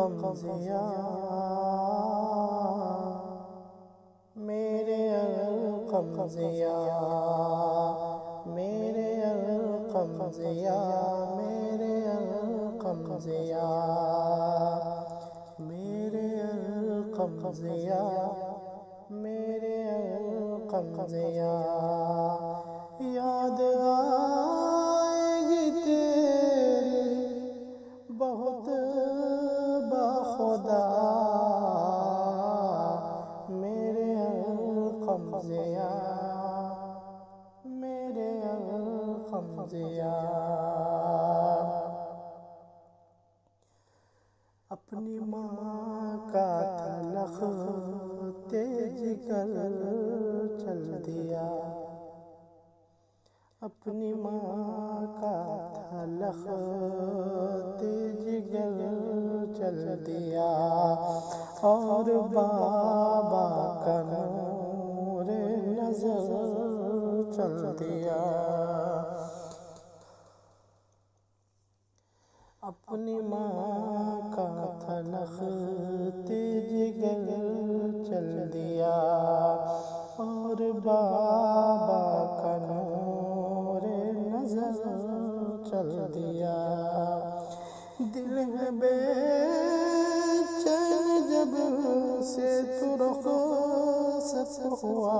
القمزیا میرے القمزیا میرے القمزیا میرے القمزیا میرے القمزیا میرے القمزیا یاد آئے گی تیری بہت بخدا میرے القمزیا میرے القمزیا اپنی ماں کا تلخ جگر چل دیا اپنی ماں کا تلخ جگر چل دیا اور بابا کا نور نظر چل دیا اپنی ماں کا تلخ جگر چل دیا اور بابا کا نور نظر چل دیا دل ہے بے چین جب سے تو رخصت ہوا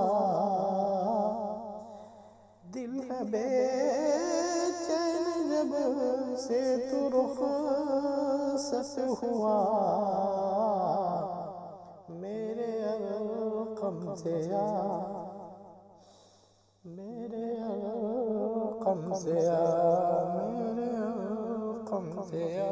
دل ہے بے چین جب سے تو رخصت ہوا میرے القمزیا میرے القمزیا میرے القمزیا